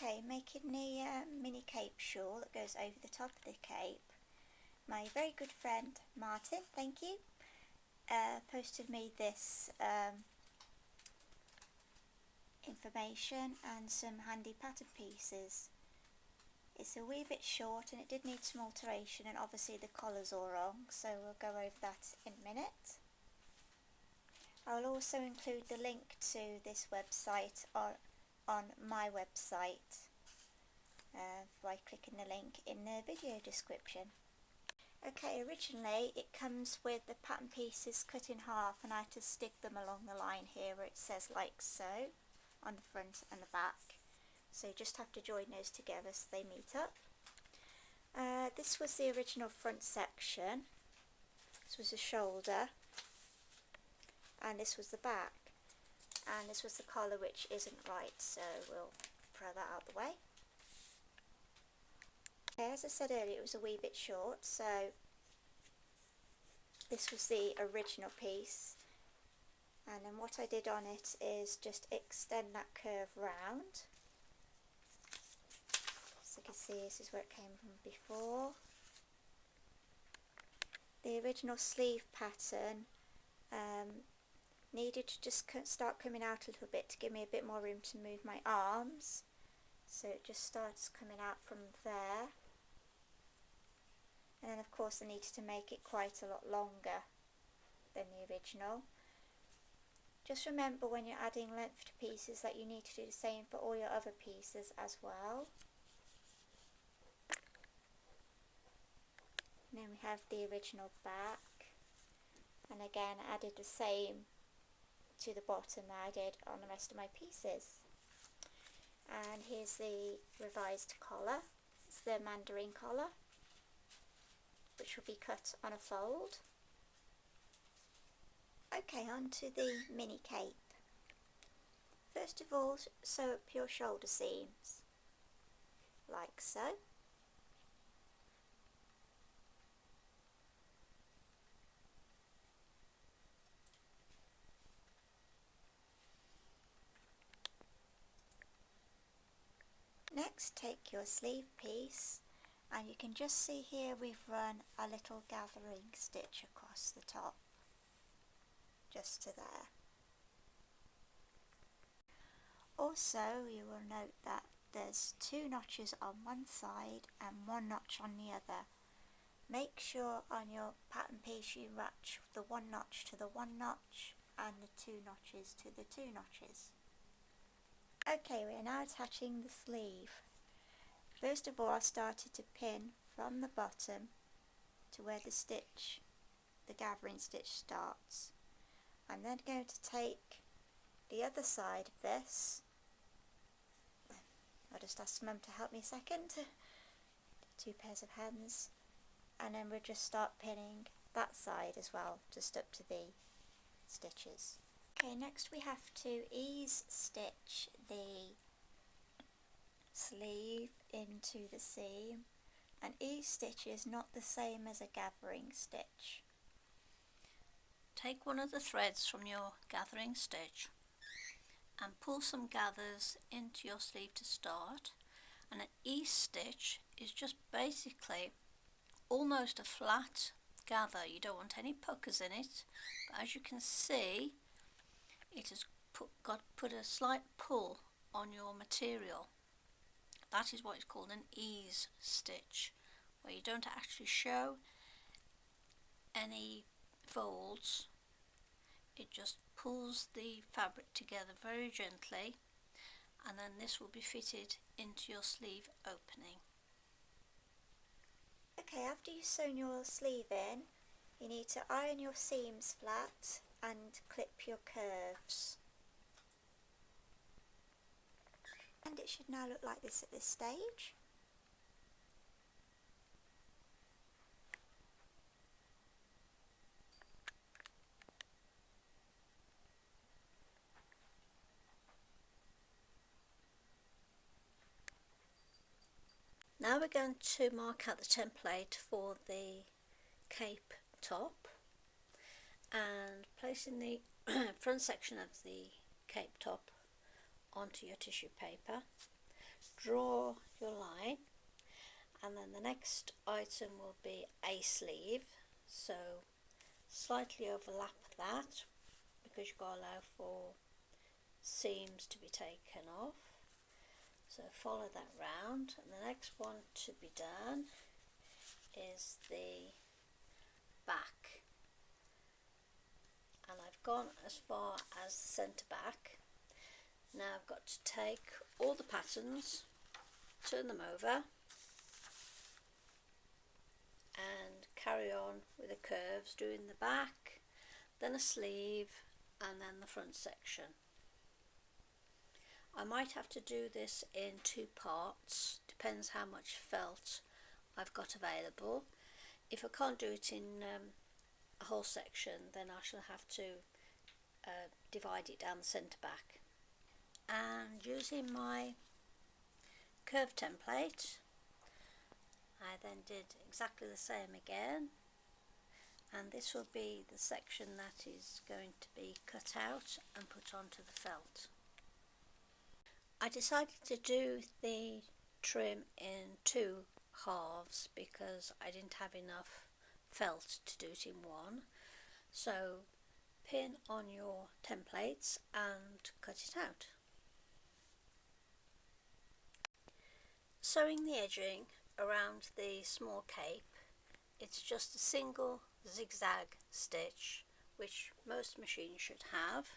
Okay, making the mini cape shawl that goes over the top of the cape. My very good friend Martin, thank you, posted me this information and some handy pattern pieces. It's a wee bit short and it did need some alteration, and obviously the collar's all wrong, so we'll go over that in a minute. I will also include the link to this website on my website by clicking the link in the video description. Okay, originally it comes with the pattern pieces cut in half, and I had to stick them along the line here where it says like so on the front and the back. So you just have to join those together so they meet up. This was the original front section. This was the shoulder, and this was the back, and this was the collar, which isn't right, so we'll throw that out the way. Okay, as I said earlier, it was a wee bit short, so this was the original piece, and then what I did on it is just extend that curve round. So you can see this is where it came from before. The original sleeve pattern needed to just start coming out a little bit to give me a bit more room to move my arms. So it just starts coming out from there. And then of course I needed to make it quite a lot longer than the original. Just remember when you're adding length to pieces that you need to do the same for all your other pieces as well. And then we have the original back, and again I added the same to the bottom that I did on the rest of my pieces. And here's the revised collar. It's the mandarin collar, which will be cut on a fold. Okay, on to the mini cape. First of all, sew up your shoulder seams, like so. Next, take your sleeve piece, and you can just see here we've run a little gathering stitch across the top, just to there. Also, you will note that there's 2 notches on one side and 1 notch on the other. Make sure on your pattern piece you match the 1 notch to the 1 notch and the 2 notches to the 2 notches. Okay, we are now attaching the sleeve. First of all, I started to pin from the bottom to where the gathering stitch starts. I'm then going to take the other side of this. I'll just ask Mum to help me a second. 2 pairs of hands. And then we'll just start pinning that side as well, just up to the stitches. Okay, next we have to ease stitch the sleeve into the seam, and ease stitch is not the same as a gathering stitch. Take one of the threads from your gathering stitch and pull some gathers into your sleeve to start, and an ease stitch is just basically almost a flat gather. You don't want any puckers in it, but as you can see, it has put a slight pull on your material. That is what is called an ease stitch, where you don't actually show any folds. It just pulls the fabric together very gently, and then this will be fitted into your sleeve opening. Okay, after you've sewn your sleeve in, you need to iron your seams flat and clip your curves. And it should now look like this at this stage. Now we're going to mark out the template for the cape top, and placing the front section of the cape top onto your tissue paper, draw your line, and then the next item will be a sleeve, so slightly overlap that because you've got to allow for seams to be taken off. So follow that round, and the next one to be done is the back, and I've gone as far as the centre back. Now I've got to take all the patterns, turn them over and carry on with the curves, doing the back, then a sleeve, and then the front section. I might have to do this in 2 parts, depends how much felt I've got available. If I can't do it in a whole section, then I shall have to divide it down the centre back. And using my curve template, I then did exactly the same again, and this will be the section that is going to be cut out and put onto the felt. I decided to do the trim in 2 halves because I didn't have enough felt to do it in one. So pin on your templates and cut it out. Sewing the edging around the small cape, it's just a single zigzag stitch, which most machines should have,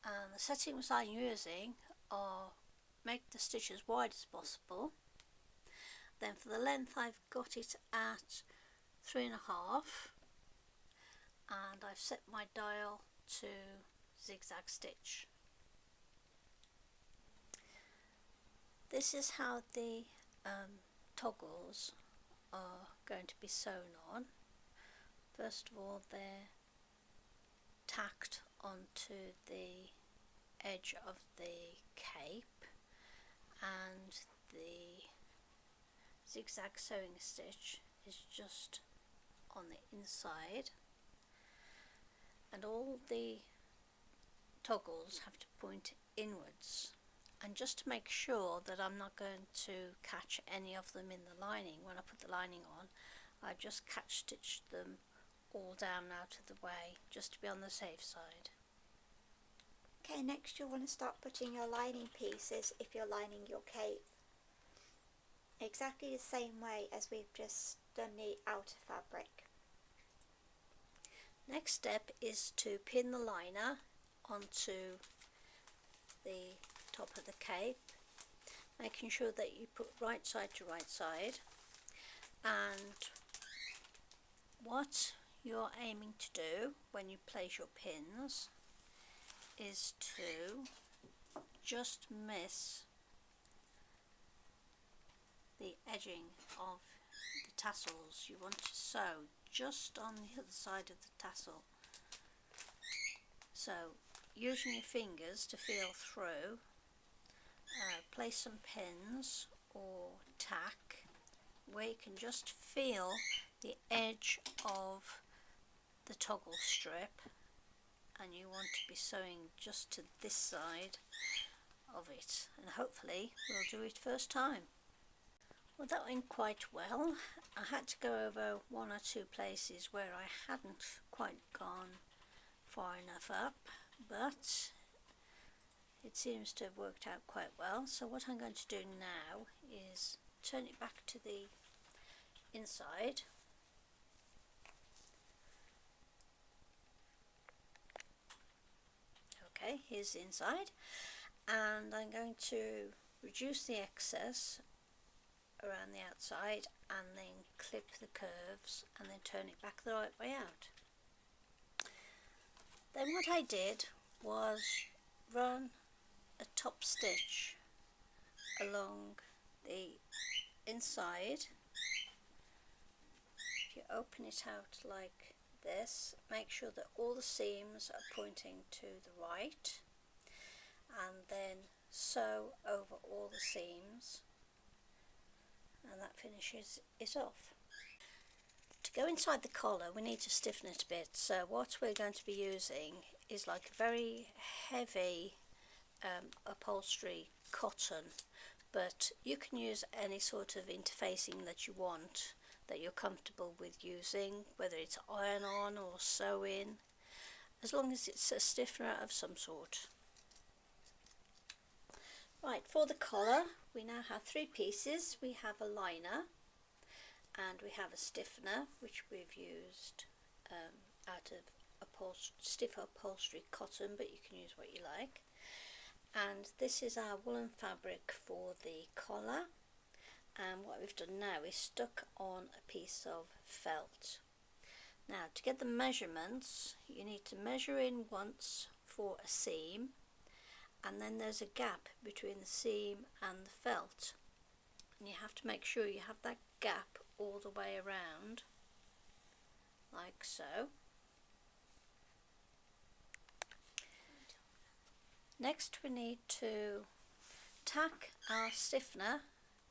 and the settings I'm using are make the stitch as wide as possible. Then for the length I've got it at 3.5, and I've set my dial to zigzag stitch. This is how the toggles are going to be sewn on. First of all, they're tacked onto the edge of the cape, and the zigzag sewing stitch is just on the inside, and all the toggles have to point inwards. And just to make sure that I'm not going to catch any of them in the lining when I put the lining on, I just catch stitched them all down out of the way, just to be on the safe side. Okay, next you'll want to start putting your lining pieces if you're lining your cape. Exactly the same way as we've just done the outer fabric. Next step is to pin the liner onto the top of the cape, making sure that you put right side to right side. And what you're aiming to do when you place your pins is to just miss the edging of the tassels. You want to sew just on the other side of the tassel. So using your fingers to feel through, place some pins or tack where you can just feel the edge of the toggle strip, and you want to be sewing just to this side of it, and hopefully we'll do it first time. Well, that went quite well. I had to go over 1 or 2 places where I hadn't quite gone far enough up, but it seems to have worked out quite well. So what I'm going to do now is turn it back to the inside. Okay, here's the inside, and I'm going to reduce the excess around the outside and then clip the curves and then turn it back the right way out. Then what I did was run a top stitch along the inside. If you open it out like this, make sure that all the seams are pointing to the right, and then sew over all the seams, and that finishes it off. To go inside the collar, we need to stiffen it a bit, so what we're going to be using is like a very heavy upholstery cotton but you can use any sort of interfacing that you want, that you're comfortable with using, whether it's iron-on or sew-in, as long as it's a stiffener of some sort. Right, for the collar we now have 3 pieces. We have a liner and we have a stiffener, which we've used out of stiff upholstery cotton, but you can use what you like. And this is our woolen fabric for the collar, and what we've done now is stuck on a piece of felt. Now, to get the measurements, you need to measure in once for a seam, and then there's a gap between the seam and the felt, and you have to make sure you have that gap all the way around, like so. Next we need to tack our stiffener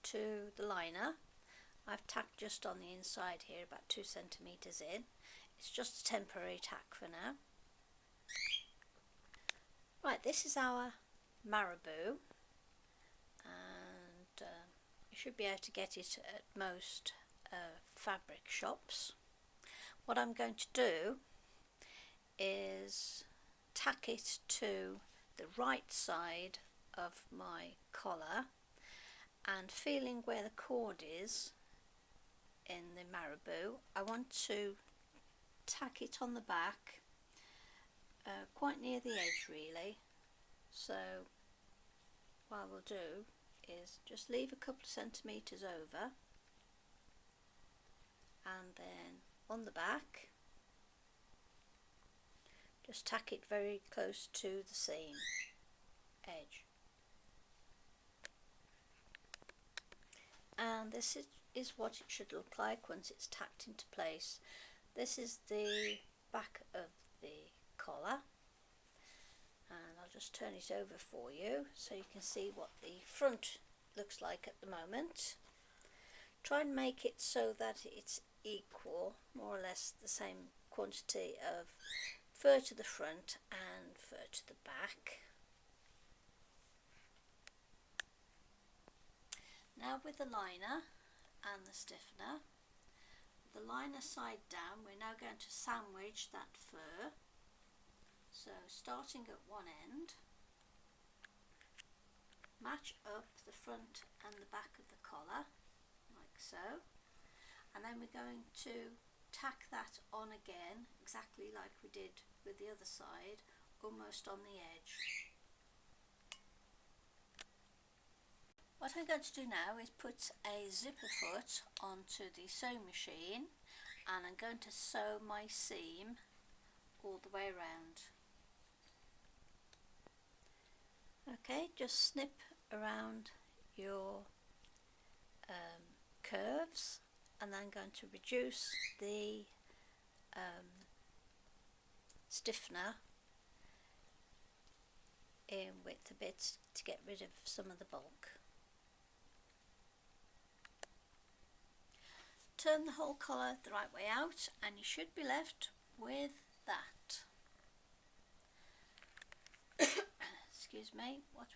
to the liner. I've tacked just on the inside here, about 2 centimetres in. It's just a temporary tack for now. Right, this is our marabou, and you should be able to get it at most fabric shops. What I'm going to do is tack it to the right side of my collar, and feeling where the cord is in the marabou, I want to tack it on the back, quite near the edge really. So what I will do is just leave a couple of centimetres over, and then on the back just tack it very close to the seam edge. And this is what it should look like once it's tacked into place. This is the back of the collar, and I'll just turn it over for you so you can see what the front looks like at the moment. Try and make it so that it's equal, more or less the same quantity of fur to the front and fur to the back. Now with the liner and the stiffener, the liner side down, we're now going to sandwich that fur. So starting at one end, match up the front and the back of the collar, like so, and then we're going to tack that on again, exactly like we did with the other side, almost on the edge. What I'm going to do now is put a zipper foot onto the sewing machine, and I'm going to sew my seam all the way around. Okay, just snip around your curves, and then I'm going to reduce the stiffener in width a bit to get rid of some of the bulk. Turn the whole collar the right way out, and you should be left with that. Excuse me. What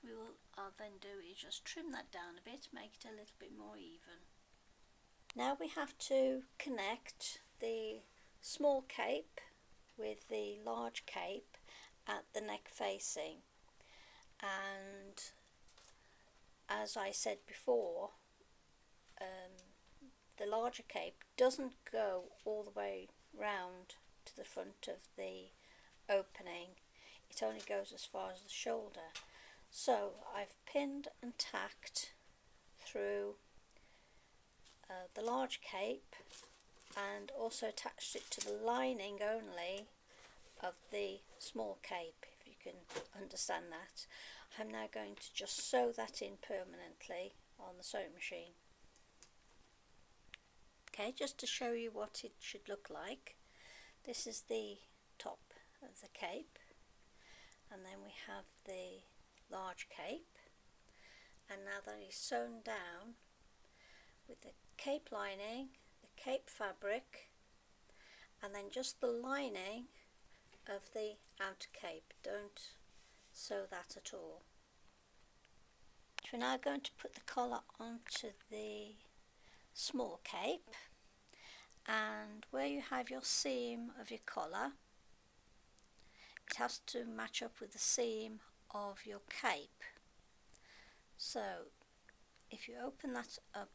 I'll then do is just trim that down a bit, make it a little bit more even. Now we have to connect the small cape with the large cape at the neck facing, and as I said before, the larger cape doesn't go all the way round to the front of the opening, it only goes as far as the shoulder. So I've pinned and tacked through the large cape, and also attached it to the lining only of the small cape, if you can understand that. I'm now going to just sew that in permanently on the sewing machine. Okay, just to show you what it should look like, this is the top of the cape, and then we have the large cape, and now that is sewn down with the cape lining, the cape fabric, and then just the lining of the outer cape. Don't sew that at all. we're now going to put the collar onto the small cape, and where you have your seam of your collar, it has to match up with the seam of your cape. So if you open that up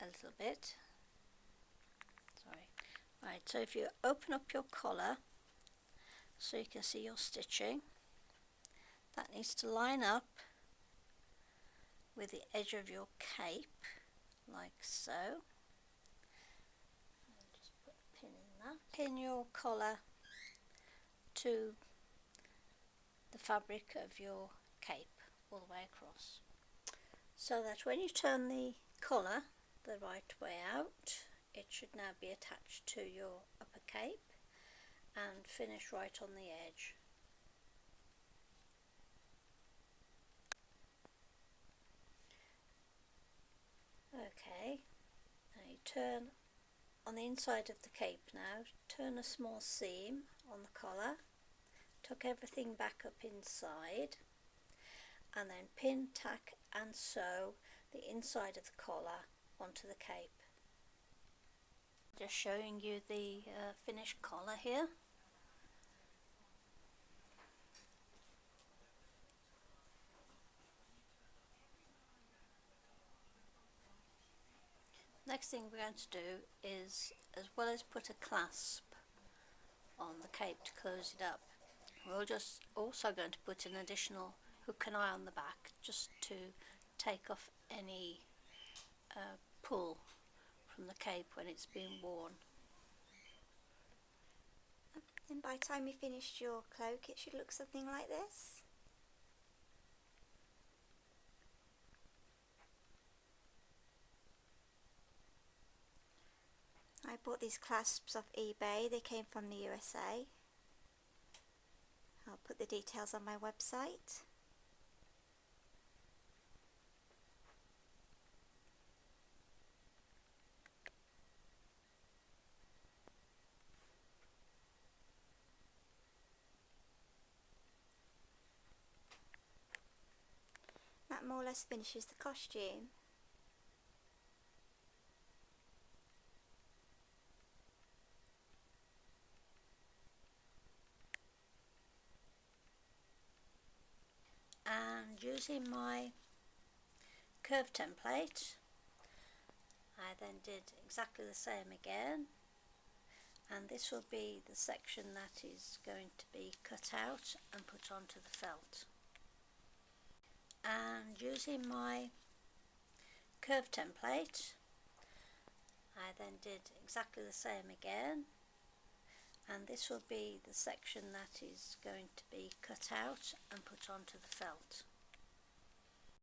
a little bit, right, so if you open up your collar so you can see your stitching, that needs to line up with the edge of your cape, like so. Just put a pin in that. Pin your collar to the fabric of your cape all the way across, so that when you turn the collar the right way out, it should now be attached to your upper cape and finish right on the edge. Okay, now you turn on the inside of the cape now, turn a small seam on the collar, tuck everything back up inside, and then pin, tack and sew the inside of the collar onto the cape. Just showing you the finished collar here. Next thing we're going to do is, as well as put a clasp on the cape to close it up, we're just also going to put an additional hook and eye on the back, just to take off any pull from the cape when it's being worn. And by the time you finished your cloak, it should look something like this. I bought these clasps off eBay, they came from the USA. I'll put the details on my website. That more or less finishes the costume. And using my curve template, I then did exactly the same again, and this will be the section that is going to be cut out and put onto the felt. And using my curve template, I then did exactly the same again, and this will be the section that is going to be cut out and put onto the felt.